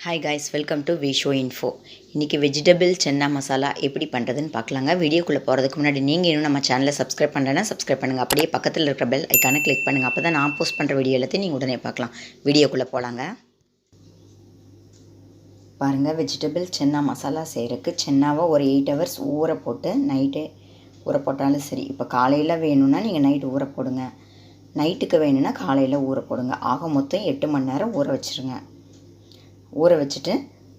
Hi guys, welcome to விஷோ info. இன்றைக்கி vegetable chana masala எப்படி பண்ணுறதுன்னு பார்க்கலாங்க. வீடியோக்குள்ளே போகிறதுக்கு முன்னாடி நீங்கள் இன்னும் நம்ம சேனலை சப்ஸ்கிரைப் பண்ணுறேன்னா சப்ஸ்கிரைப் பண்ணுங்கள். அப்படியே பக்கத்தில் இருக்கிற பெல் ஐக்கானை கிளிக் பண்ணுங்கள். அப்போ தான் நான் போஸ்ட் பண்ணுற வீடியோ எல்லாத்தையும் நீங்கள் உடனே பார்க்கலாம். வீடியோக்குள்ளே போகலாங்க. பாருங்கள், வெஜிடபிள் சென்னா மசாலா செய்கிறதுக்கு சென்னாவை ஒரு 8 ஹவர்ஸ் ஊற போட்டு நைட்டே ஊற போட்டாலும் சரி. இப்போ காலையில் வேணும்னா நீங்கள் நைட்டு ஊற போடுங்க, நைட்டுக்கு வேணும்னா காலையில் ஊற போடுங்க. ஆக மொத்தம் 8 மணி நேரம் ஊற வச்சுருங்க. ஊற வச்சுட்டு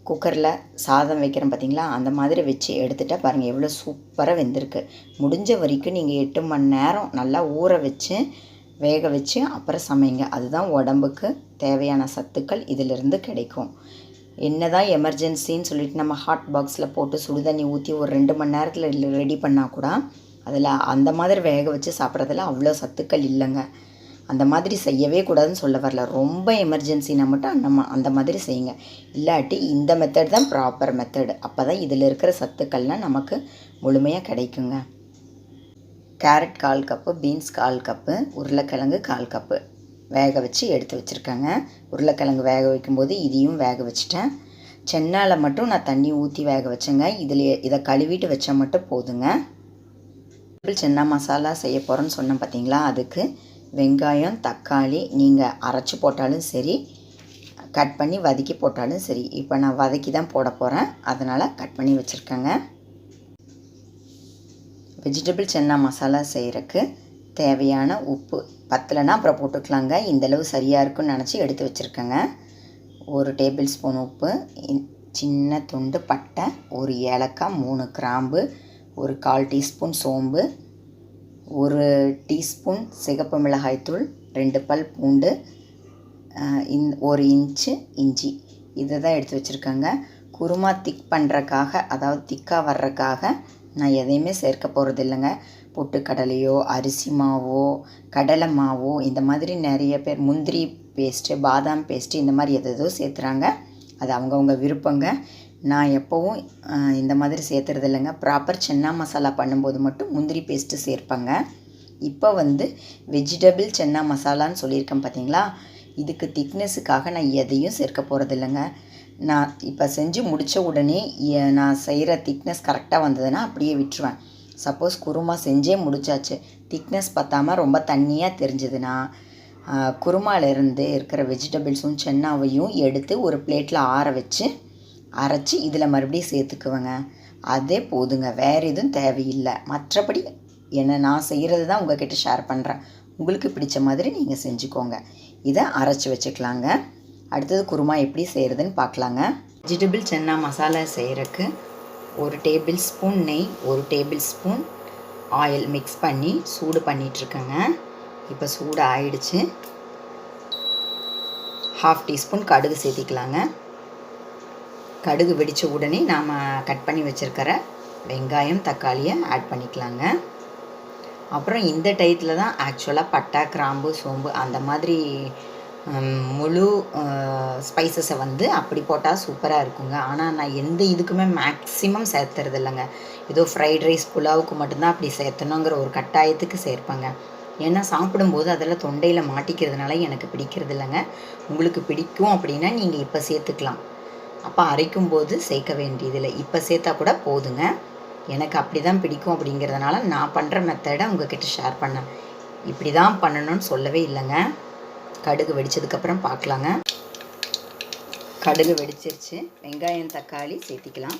குக்கரில் சாதம் வைக்கிறேன் பார்த்திங்களா, அந்த மாதிரி வச்சு எடுத்துகிட்டா பாருங்கள் எவ்வளோ சூப்பராக வெந்திருக்கு. முடிஞ்ச வரைக்கும் நீங்கள் 8 மணி நேரம் நல்லா ஊற வச்சு வேக வச்சு அப்புறம் சமைங்க. அதுதான் உடம்புக்கு தேவையான சத்துக்கள் இதிலிருந்து கிடைக்கும். என்ன தான் எமர்ஜென்சின்னு சொல்லிட்டு நம்ம ஹாட் பாக்ஸில் போட்டு சுடுதண்ணி ஊற்றி ஒரு 2 மணி நேரத்தில் ரெடி பண்ணால் கூட அதில் அந்த மாதிரி வேக வச்சு சாப்பிட்றதுல அவ்வளோ சத்துக்கள் இல்லைங்க. அந்த மாதிரி செய்யவே கூடாதுன்னு சொல்ல வரல. ரொம்ப எமர்ஜென்சினா மட்டும் அந்த மாதிரி செய்யுங்க. இல்லாட்டி இந்த மெத்தட் தான் ப்ராப்பர் மெத்தடு. அப்போ தான் இதில் இருக்கிற சத்துக்கள்லாம் நமக்கு முழுமையாக கிடைக்குங்க. கேரட் 1/4 கப்பு, பீன்ஸ் 1/4 கப்பு, உருளைக்கிழங்கு 1/4 கப்பு வேக வச்சு எடுத்து வச்சுருக்கேங்க. உருளைக்கிழங்கு வேக வைக்கும்போது இதையும் வேக வச்சுட்டேன். சென்னாவில் மட்டும் நான் தண்ணி ஊற்றி வேக வச்சேங்க. இதை கழுவிட்டு வச்சா மட்டும் போதுங்க. சென்னா மசாலா செய்ய போகிறேன்னு சொன்னேன் பார்த்தீங்களா, அதுக்கு வெங்காயம், தக்காளி நீங்கள் அரைச்சி போட்டாலும் சரி, கட் பண்ணி வதக்கி போட்டாலும் சரி. இப்போ நான் வதக்கி தான் போட போகிறேன், அதனால் கட் பண்ணி வச்சுருக்கேங்க. வெஜிடபிள் சென்னா மசாலா செய்கிறதுக்கு தேவையான உப்பு பத்தலைன்னா அப்புறம் போட்டுக்கலாங்க. இந்தளவு சரியாக இருக்குன்னு நினச்சி எடுத்து வச்சுருக்கேங்க. 1 டேபிள் ஸ்பூன் உப்பு, சின்ன துண்டு பட்டை, 1 ஏலக்காய், 3 கிராம்பு, ஒரு 1/4 டீஸ்பூன் சோம்பு, 1 டீஸ்பூன் சிகப்பு மிளகாய்த்தூள், 2 பல் பூண்டு, 1 இன்ச்சு இஞ்சி. இதை தான் எடுத்து வச்சுருக்கேங்க. குருமா திக் பண்ணுறக்காக, அதாவது திக்காக வர்றதுக்காக நான் எதையுமே சேர்க்க போகிறது இல்லைங்க. பொட்டுக்கடலையோ அரிசி மாவோ கடலை மாவோ இந்த மாதிரி நிறைய பேர் முந்திரி பேஸ்ட்டு, பாதாம் பேஸ்ட்டு இந்த மாதிரி எதோ சேர்த்துறாங்க. அது அவங்கவுங்க விருப்பங்க. நான் எப்போவும் இந்த மாதிரி சேர்த்துறது இல்லைங்க. ப்ராப்பர் சென்னா மசாலா பண்ணும்போது மட்டும் முந்திரி பேஸ்ட்டு சேர்ப்பேங்க. இப்போ வெஜிடபிள் சென்னா மசாலான்னு சொல்லியிருக்கேன் பார்த்தீங்களா, இதுக்கு திக்னஸுக்காக நான் எதையும் சேர்க்க போகிறது இல்லைங்க. நான் இப்போ செஞ்சு முடித்த உடனே நான் செய்கிற திக்னஸ் கரெக்டாக வந்ததுன்னா அப்படியே விட்டுருவேன். சப்போஸ் குருமா செஞ்சே முடிச்சாச்சு, திக்னஸ் பத்தாமல் ரொம்ப தண்ணியாக தெரிஞ்சதுன்னா குருமாவிலேருந்து இருக்கிற வெஜிடபிள்ஸும் சென்னாவையும் எடுத்து ஒரு பிளேட்டில் ஆற வச்சு அரைச்சி இதில் மறுபடியும் சேர்த்துக்குவேங்க. அதே போதுங்க, வேறு எதுவும் தேவையில்லை. மற்றபடி நான் செய்கிறது தான் உங்கள்கிட்ட ஷேர் பண்ணுறேன். உங்களுக்கு பிடிச்ச மாதிரி நீங்கள் செஞ்சுக்கோங்க. இதை அரைச்சி வச்சுக்கலாங்க. அடுத்தது குருமா எப்படி செய்கிறதுன்னு பார்க்கலாங்க. வெஜிடபிள் சென்னா மசாலா செய்கிறதுக்கு 1 டேபிள் ஸ்பூன் நெய், 1 டேபிள் ஸ்பூன் ஆயில் மிக்ஸ் பண்ணி சூடு பண்ணிகிட்ருக்கேங்க. இப்போ சூடு ஆயிடுச்சு. 1/2 டீஸ்பூன் கடுகு சேர்த்திக்கலாங்க. கடுகு வெடித்த உடனே நாம் கட் பண்ணி வச்சுருக்கிற வெங்காயம், தக்காளியை ஆட் பண்ணிக்கலாங்க. அப்புறம் இந்த டயத்தில் தான் ஆக்சுவலாக பட்டை, கிராம்பு, சோம்பு அந்த மாதிரி முழு ஸ்பைசஸை அப்படி போட்டால் சூப்பராக இருக்குங்க. ஆனால் நான் எந்த இதுக்குமே மேக்ஸிமம் சேர்த்துறது இல்லைங்க. ஏதோ ஃப்ரைட் ரைஸ், புலாவுக்கு மட்டும்தான் அப்படி சேர்த்தணுங்கிற ஒரு கட்டாயத்துக்கு சேர்ப்பேங்க. ஏன்னா சாப்பிடும்போது அதெல்லாம் தொண்டையில் மாட்டிக்கிறதுனால எனக்கு பிடிக்கிறது இல்லைங்க. உங்களுக்கு பிடிக்கும் அப்படின்னா நீங்கள் இப்போ சேர்த்துக்கலாம். அப்போ அரைக்கும்போது சேர்க்க வேண்டியதில்லை, இப்போ சேர்த்தா கூட போதுங்க. எனக்கு அப்படி தான் பிடிக்கும் அப்படிங்கிறதுனால நான் பண்ணுற மெத்தடை உங்கள்கிட்ட ஷேர் பண்ணேன். இப்படி தான் பண்ணணும்னு சொல்லவே இல்லைங்க. கடுகு வெடித்ததுக்கப்புறம் பார்க்கலாங்க. கடுகு வெடிச்சிருச்சு. வெங்காயம், தக்காளி சேர்த்திக்கலாம்.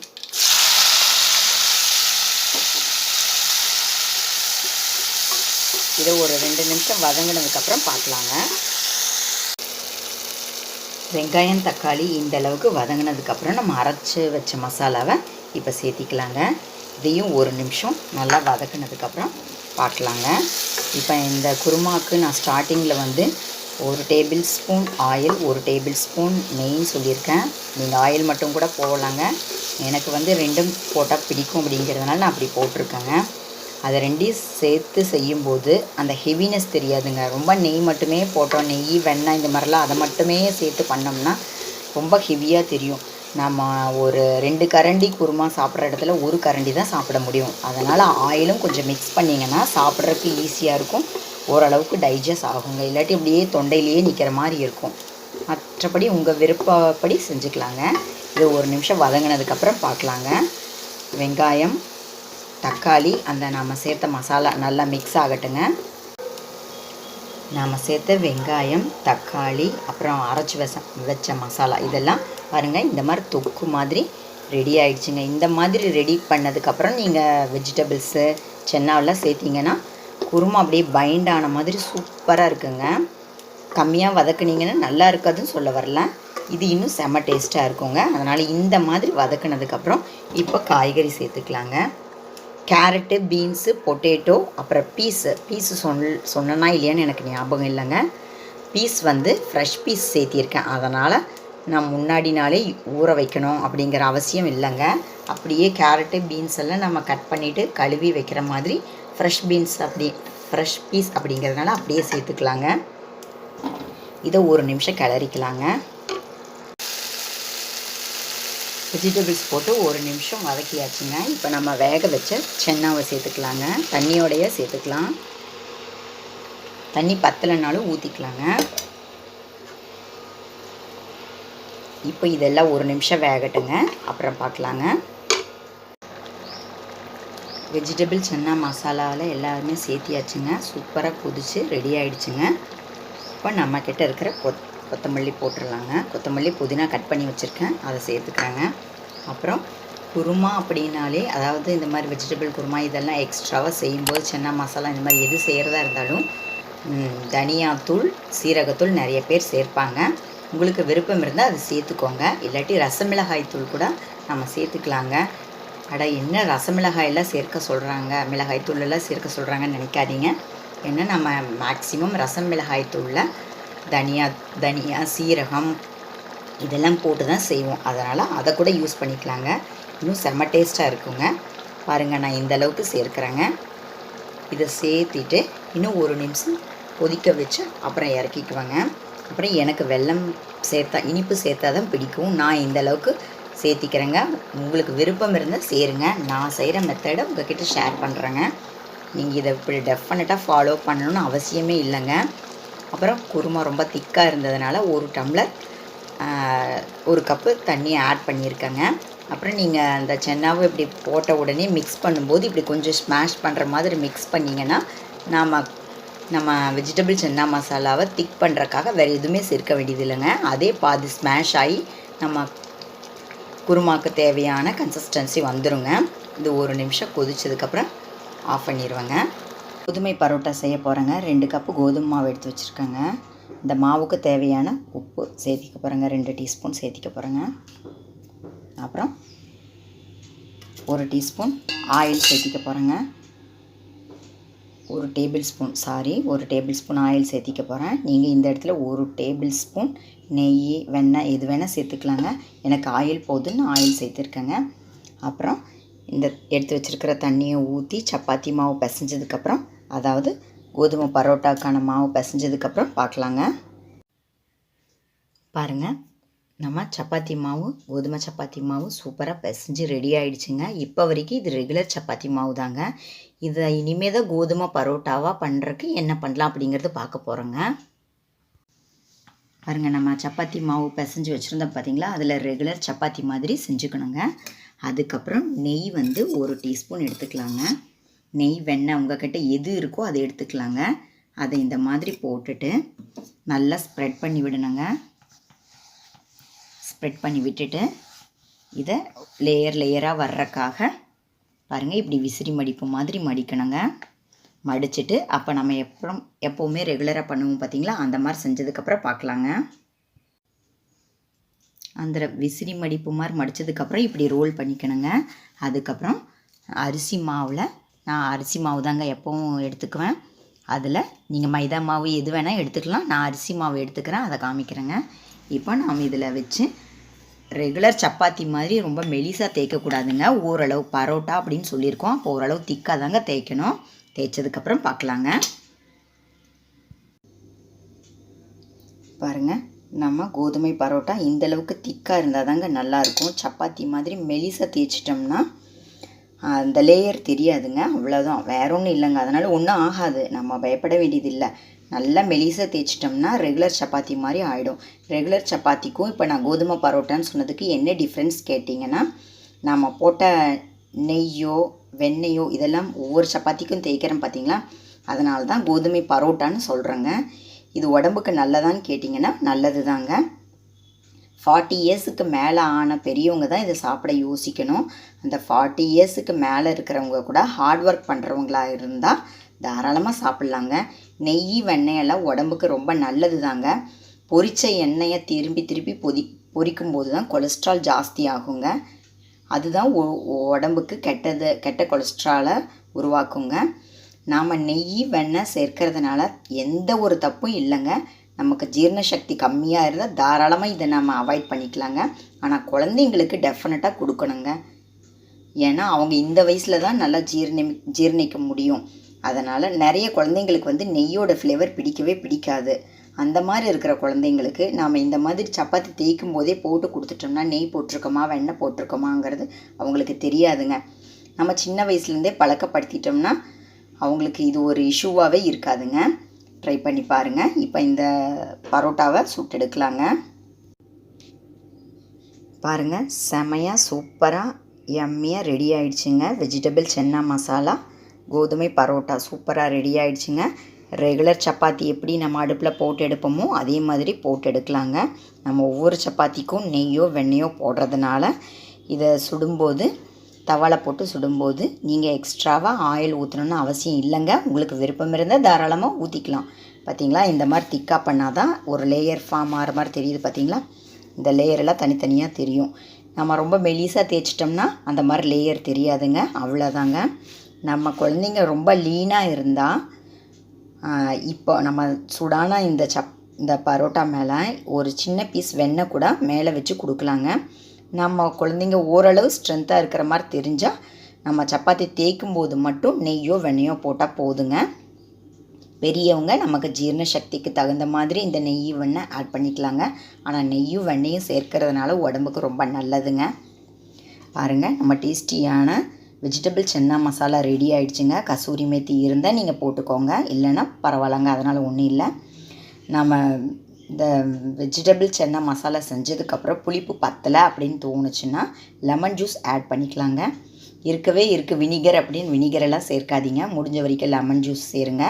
இதை ஒரு 2 நிமிஷம் வதங்கினதுக்கப்புறம் பார்க்கலாங்க. வெங்காயம், தக்காளி இந்த அளவுக்கு வதங்கினதுக்கப்புறம் நம்ம அரைச்சி வச்ச மசாலாவை இப்போ சேர்த்திக்கலாங்க. இதையும் 1 நிமிஷம் நல்லா வதக்கினதுக்கப்புறம் பார்க்கலாங்க. இப்போ இந்த குருமாவுக்கு நான் ஸ்டார்டிங்கில் 1 tablespoon oil, 1 tablespoon நெய்ன்னு சொல்லியிருக்கேன். நீங்கள் ஆயில் மட்டும் கூட போடலாங்க. எனக்கு 2ம் போட்டால் பிடிக்கும் அப்படிங்கிறதுனால நான் அப்படி போட்டிருக்கேங்க. அதை 2ஐயும் சேர்த்து செய்யும்போது அந்த ஹெவினஸ் தெரியாதுங்க. ரொம்ப நெய் மட்டுமே போட்டோம், நெய், வெண்ணெய் இந்த மாதிரிலாம் அதை மட்டுமே சேர்த்து பண்ணோம்னா ரொம்ப ஹெவியாக தெரியும். நம்ம ஒரு 2 கரண்டி குருமா சாப்பிட்ற இடத்துல 1 கரண்டி தான் சாப்பிட முடியும். அதனால் ஆயிலும் கொஞ்சம் மிக்ஸ் பண்ணிங்கன்னா சாப்பிட்றதுக்கு ஈஸியாக இருக்கும், ஓரளவுக்கு டைஜஸ்ட் ஆகுங்க. இல்லாட்டி இப்படியே தொண்டையிலேயே நிற்கிற மாதிரி இருக்கும். மற்றபடி உங்கள் விருப்பப்படி செஞ்சுக்கலாங்க. இது ஒரு நிமிஷம் வதங்கினதுக்கப்புறம் பார்க்கலாங்க. வெங்காயம், தக்காளி, அந்த நாம் சேர்த்த மசாலா நல்லா மிக்ஸ் ஆகட்டுங்க. நாம் சேர்த்த வெங்காயம், தக்காளி, அப்புறம் அரைச்சி வச்ச மசாலா இதெல்லாம் பாருங்கள் இந்த மாதிரி தொக்கு மாதிரி ரெடி ஆகிடுச்சுங்க. இந்த மாதிரி ரெடி பண்ணதுக்கப்புறம் நீங்கள் வெஜிடபிள்ஸு சென்னாவெல்லாம் சேர்த்திங்கன்னா குருமா அப்படியே பைண்ட் ஆன மாதிரி சூப்பராக இருக்குங்க. கம்மியாக வதக்குனீங்கன்னா நல்லா இருக்காதுன்னு சொல்ல வரல, இது இன்னும் செம்ம டேஸ்ட்டாக இருக்குங்க. அதனால் இந்த மாதிரி வதக்குனதுக்கப்புறம் இப்போ காய்கறி சேர்த்துக்கலாங்க. கேரட்டு, பீன்ஸு, பொட்டேட்டோ, அப்புறம் பீஸு சொன்னனா இல்லையான்னு எனக்கு ஞாபகம் இல்லைங்க. பீஸ் வந்து ஃப்ரெஷ் பீஸ் சேர்த்திருக்கேன். அதனால் நான் முன்னாடி நாளே ஊற வைக்கணும் அப்படிங்கிற அவசியம் இல்லைங்க. அப்படியே கேரட்டு, பீன்ஸ் எல்லாம் நம்ம கட் பண்ணிவிட்டு கழுவி வைக்கிற மாதிரி ஃப்ரெஷ் பீஸ் அப்படிங்கிறதுனால அப்படியே சேர்த்துக்கலாங்க. இதை ஒரு நிமிஷம் கிளறிக்கலாங்க. வெஜிடபிள்ஸ் போட்டு ஒரு நிமிஷம் வதக்கியாச்சுங்க. இப்போ நம்ம வேக வச்ச சென்னாவை சேர்த்துக்கலாங்க. தண்ணியோடையே சேர்த்துக்கலாம். தண்ணி பத்தலைனாலும் ஊற்றிக்கலாங்க. இப்போ இதெல்லாம் ஒரு நிமிஷம் வேகட்டுங்க, அப்புறம் பார்க்கலாங்க. வெஜிடபிள் சென்னா மசாலாவில் எல்லாருமே சேர்த்தியாச்சுங்க. சூப்பராக கொதிச்சு ரெடி ஆகிடுச்சுங்க. இப்போ நம்மக்கிட்ட இருக்கிற கொத்தமல்லி போட்டுடலாங்க. கொத்தமல்லி, புதினா கட் பண்ணி வச்சுருக்கேன், அதை சேர்த்துக்கிறேங்க. அப்புறம் குருமா அப்படின்னாலே, அதாவது இந்த மாதிரி வெஜிடபிள் குருமா இதெல்லாம் எக்ஸ்ட்ராவாக செய்யும்போது சென்னா மசாலா இந்த மாதிரி எது செய்கிறதா இருந்தாலும் தனியாத்தூள், சீரகத்தூள் நிறைய பேர் சேர்ப்பாங்க. உங்களுக்கு விருப்பம் இருந்தால் அது சேர்த்துக்கோங்க. இல்லாட்டி ரசமிளகாய் தூள் கூட நம்ம சேர்த்துக்கலாங்க. என்ன ரசமிளகாயெல்லாம் சேர்க்க சொல்கிறாங்க, மிளகாய் தூளெல்லாம் சேர்க்க சொல்கிறாங்கன்னு நினைக்காதீங்க. ஏன்னா நம்ம மேக்ஸிமம் ரசம் மிளகாய் தூளில் தனியா, சீரகம் இதெல்லாம் போட்டு தான் செய்வோம். அதனால் அதை கூட யூஸ் பண்ணிக்கலாங்க. இன்னும் செம்ம டேஸ்ட்டாக இருக்குங்க. பாருங்கள், நான் இந்த அளவுக்கு சேர்க்குறேங்க. இதை சேர்த்திட்டு இன்னும் ஒரு நிமிஷம் கொதிக்க வச்சு அப்புறம் இறக்கிக்குவேங்க. அப்புறம் எனக்கு இனிப்பு சேர்த்தா தான் பிடிக்கும். நான் இந்த அளவுக்கு சேர்த்திக்கிறேங்க. உங்களுக்கு விருப்பம் இருந்தால் சேருங்க. நான் செய்கிற மெத்தடை உங்கள்கிட்ட ஷேர் பண்ணுறேங்க. நீங்கள் இதை இப்படி டெஃபினட்டாக ஃபாலோ பண்ணணும்னு அவசியமே இல்லைங்க. அப்புறம் குருமா ரொம்ப திக்காக இருந்ததுனால ஒரு கப்பு தண்ணி ஆட் பண்ணியிருக்கேங்க. அப்புறம் நீங்கள் அந்த சென்னாவை இப்படி போட்ட உடனே மிக்ஸ் பண்ணும்போது இப்படி கொஞ்சம் ஸ்மாஷ் பண்ணுற மாதிரி மிக்ஸ் பண்ணிங்கன்னா நம்ம வெஜிடபிள் சென்னா மசாலாவை திக் பண்ணுறக்காக வேறு எதுவுமே சேர்க்க வேண்டியது இல்லைங்க. அதே பாதி ஸ்மாஷ் ஆகி நம்ம குருமாவுக்கு தேவையான கன்சிஸ்டன்சி வந்துடுங்க. இது ஒரு நிமிஷம் கொதிச்சதுக்கப்புறம் ஆஃப் பண்ணிடுவேங்க. கோதுமை பரோட்டா செய்ய போகிறேங்க. 2 கப்பு கோதுமை மாவு எடுத்து வச்சுருக்கேங்க. இந்த மாவுக்கு தேவையான உப்பு சேர்த்திக்க போகிறேங்க. 2 டீஸ்பூன் சேர்த்திக்க போகிறேங்க. அப்புறம் 1 டீஸ்பூன் ஆயில் சேர்த்திக்க போகிறேங்க. 1 டேபிள் ஸ்பூன் ஆயில் சேர்த்திக்க போகிறேன். நீங்கள் இந்த இடத்துல 1 டேபிள் ஸ்பூன் நெய், வெண்ணெய் எது வேணால் சேர்த்துக்கலாங்க. எனக்கு ஆயில் போதுன்னு ஆயில் சேர்த்துருக்கேங்க. அப்புறம் இந்த எடுத்து வச்சுருக்கிற தண்ணியை ஊற்றி சப்பாத்தி மாவு பிசைஞ்சதுக்கப்புறம், அதாவது கோதுமை பரோட்டாக்கான மாவு பிசைஞ்சதுக்கப்புறம் பார்க்கலாங்க. பாருங்கள், நம்ம கோதுமை சப்பாத்தி மாவு சூப்பராக பிசைஞ்சு ரெடி ஆகிடுச்சுங்க. இப்போ வரைக்கும் இது ரெகுலர் சப்பாத்தி மாவு தாங்க. இதை இனிமேல் தான் கோதுமை பரோட்டாவாக பண்ணுறதுக்கு என்ன பண்ணலாம் அப்படிங்கிறது பார்க்க போகிறோங்க. பாருங்கள், நம்ம சப்பாத்தி மாவு பிசைஞ்சு வச்சுருந்தோம் பார்த்தீங்களா, அதில் ரெகுலர் சப்பாத்தி மாதிரி செஞ்சுக்கணுங்க. அதுக்கப்புறம் நெய் 1 டீஸ்பூன் எடுத்துக்கலாங்க. நெய், வெண்ணெய் உங்கள்கிட்ட எது இருக்கோ அதை எடுத்துக்கலாங்க. அதை இந்த மாதிரி போட்டுட்டு நல்லா ஸ்ப்ரெட் பண்ணி விடணுங்க. ஸ்ப்ரெட் பண்ணி விட்டுட்டு இதை லேயராக வர்றக்காக பாருங்கள், இப்படி விசிறி மடிப்பு மாதிரி மடிக்கணுங்க. மடிச்சுட்டு அப்போ நம்ம எப்போவுமே ரெகுலராக பண்ணுவோம் பார்த்தீங்களா, அந்த மாதிரி செஞ்சதுக்கப்புறம் பார்க்கலாங்க. அந்த விசிறி மடிப்பு மாதிரி மடித்ததுக்கப்புறம் இப்படி ரோல் பண்ணிக்கணுங்க. அதுக்கப்புறம் நான் அரிசி மாவு தாங்க எப்போவும் எடுத்துக்குவேன். அதில் நீங்கள் மைதா மாவு எது வேணால் எடுத்துக்கலாம். நான் அரிசி மாவு எடுத்துக்கிறேன், அதை காமிக்கிறேங்க. இப்போ நாம் இதில் வச்சு ரெகுலர் சப்பாத்தி மாதிரி ரொம்ப மெலிசாக தேய்க்கக்கூடாதுங்க. ஓரளவு பரோட்டா அப்படின்னு சொல்லியிருக்கோம், அப்போ ஓரளவு திக்காக தாங்க தேய்க்கணும். தேய்ச்சதுக்கப்புறம் பார்க்கலாங்க. பாருங்கள், நம்ம கோதுமை பரோட்டா இந்தளவுக்கு திக்காக இருந்தால் தாங்க நல்லாயிருக்கும். சப்பாத்தி மாதிரி மெலிசாக தேய்ச்சிட்டோம்னா அந்த லேயர் தெரியாதுங்க. அவ்வளோதான், வேற ஒன்றும் இல்லைங்க. அதனால் ஒன்றும் ஆகாது, நம்ம பயப்பட வேண்டியதில்லை. நல்லா மெலிசாக தேய்ச்சிட்டோம்னா ரெகுலர் சப்பாத்தி மாதிரி ஆகிடும். ரெகுலர் சப்பாத்திக்கும் இப்போ நான் கோதுமை பரோட்டான்னு சொன்னதுக்கு என்ன டிஃப்ரென்ஸ் கேட்டிங்கன்னா, நாம் போட்ட நெய்யோ வெண்ணெயோ இதெல்லாம் ஒவ்வொரு சப்பாத்திக்கும் தேய்க்கிறோம் பார்த்திங்களா, அதனால தான் கோதுமை பரோட்டான்னு சொல்கிறேங்க. இது உடம்புக்கு நல்லதான்னு கேட்டிங்கன்னா நல்லது தாங்க. 40 இயர்ஸுக்கு மேலே ஆன பெரியவங்க தான் இதை சாப்பிட யோசிக்கணும். அந்த 40 இயர்ஸுக்கு மேலே இருக்கிறவங்க கூட ஹார்ட் ஒர்க் பண்ணுறவங்களா இருந்தால் தாராளமாக சாப்பிட்லாங்க. நெய் வெண்ணெயெல்லாம் உடம்புக்கு ரொம்ப நல்லது தாங்க. பொரித்த எண்ணெயை திருப்பி பொரிக்கும்போது தான் கொலஸ்ட்ரால் ஜாஸ்தி ஆகுங்க. அதுதான் உடம்புக்கு கெட்ட கொலஸ்ட்ராலை உருவாக்குங்க. நாம் நெய் வெண்ணெய் சேர்க்கறதுனால எந்த ஒரு தப்பும் இல்லைங்க. நமக்கு ஜீரண சக்தி கம்மியாக இருந்தால் தாராளமாக இதை நம்ம அவாய்ட் பண்ணிக்கலாங்க. ஆனால் குழந்தைங்களுக்கு டெஃபினட்டாக கொடுக்கணுங்க. ஏன்னா அவங்க இந்த வயசில் தான் நல்லா ஜீரணிக்க முடியும். அதனால் நிறைய குழந்தைங்களுக்கு நெய்யோட ஃப்ளேவர் பிடிக்கவே பிடிக்காது. அந்த மாதிரி இருக்கிற குழந்தைங்களுக்கு நாம் இந்த மாதிரி சப்பாத்தி தேய்க்கும் போதே போட்டு கொடுத்துட்டோம்னா நெய் போட்டிருக்கோமா வெண்ணெய் போட்டிருக்கோமாங்கிறது அவங்களுக்கு தெரியாதுங்க. நம்ம சின்ன வயசுலேருந்தே பழக்கப்படுத்திட்டோம்னா அவங்களுக்கு இது ஒரு இஷ்யூவாகவே இருக்காதுங்க. ட்ரை பண்ணி பாருங்கள். இப்போ இந்த பரோட்டாவை சுட்டெடுக்கலாங்க. பாருங்கள், செமையாக சூப்பராக யம்மியாக ரெடி ஆகிடுச்சுங்க. வெஜிடபிள் சென்னா மசாலா கோதுமை பரோட்டா சூப்பராக ரெடி ஆகிடுச்சுங்க. ரெகுலர் சப்பாத்தி எப்படி நம்ம அடுப்பில் போட்டு எடுப்போமோ அதே மாதிரி போட்டு எடுக்கலாங்க. நம்ம ஒவ்வொரு சப்பாத்திக்கும் நெய்யோ வெண்ணெயோ போடுறதுனால இதை சுடும்போது தவாவில் போட்டு சுடும்போது நீங்கள் எக்ஸ்ட்ராவாக ஆயில் ஊற்றணுன்னு அவசியம் இல்லைங்க. உங்களுக்கு விருப்பம் இருந்தால் தாராளமாக ஊற்றிக்கலாம். பார்த்திங்களா, இந்த மாதிரி திக்காக பண்ணால் தான் ஒரு லேயர் ஃபார்ம் ஆகிற மாதிரி தெரியுது. பார்த்திங்களா, இந்த லேயரெல்லாம் தனித்தனியாக தெரியும். நம்ம ரொம்ப மெலிசாக தேய்ச்சிட்டோம்னா அந்த மாதிரி லேயர் தெரியாதுங்க. அவ்வளோதாங்க. நம்ம குழந்தைங்க ரொம்ப லீனாக இருந்தால் இப்போ நம்ம சூடான இந்த பரோட்டா மேலே ஒரு சின்ன பீஸ் வெண்ணெய் கூட மேலே வச்சு கொடுக்கலாங்க. நம்ம குழந்தைங்க ஓரளவு ஸ்ட்ரென்த்தாக இருக்கிற மாதிரி தெரிஞ்சால் நம்ம சப்பாத்தி தேய்க்கும் போது மட்டும் நெய்யோ வெண்ணெயோ போட்டால் போதுங்க. பெரியவங்க நமக்கு ஜீரண சக்திக்கு தகுந்த மாதிரி இந்த நெய் வெண்ணெய் ஆட் பண்ணிக்கலாங்க. ஆனால் நெய்யும் வெண்ணெயும் சேர்க்கறதுனால உடம்புக்கு ரொம்ப நல்லதுங்க. பாருங்கள், நம்ம டேஸ்டியான வெஜிடபிள் சென்னா மசாலா ரெடி ஆகிடுச்சுங்க. கசூரி மேத்தி இருந்தால் நீங்கள் போட்டுக்கோங்க, இல்லைன்னா பரவாயில்லங்க, அதனால் ஒன்றும் இல்லை. நம்ம இந்த வெஜிடபிள் சென்னா மசாலா செஞ்சதுக்கப்புறம் புளிப்பு பத்தலை அப்படின்னு தோணுச்சுன்னா லெமன் ஜூஸ் ஆட் பண்ணிக்கலாங்க. இருக்குது வினிகர் அப்படின்னு வினிகரெல்லாம் சேர்க்காதீங்க. முடிஞ்ச வரைக்கும் லெமன் ஜூஸ் சேருங்க.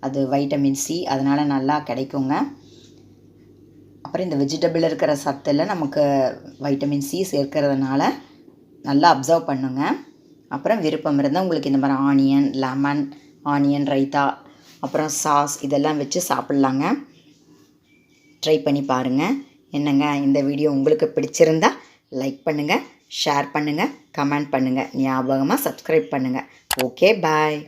அது வைட்டமின் சி, அதனால் நல்லா கிடைக்குங்க. அப்புறம் இந்த வெஜிடபிள் இருக்கிற சத்தில் நமக்கு வைட்டமின் சி சேர்க்கறதுனால நல்லா அப்சர்வ் பண்ணுங்க. அப்புறம் விருப்பம் இருந்தால் உங்களுக்கு இந்த மாதிரி ஆனியன் லெமன் ஆனியன் ரைத்தா அப்புறம் சாஸ் இதெல்லாம் வச்சு சாப்பிட்லாங்க. ட்ரை பண்ணி பாருங்கள். என்னங்க, இந்த வீடியோ உங்களுக்கு பிடிச்சிருந்தா லைக் பண்ணுங்கள், ஷேர் பண்ணுங்கள், கமெண்ட் பண்ணுங்கள், ஞாபகமாக சப்ஸ்கிரைப் பண்ணுங்கள். ஓகே, பாய்.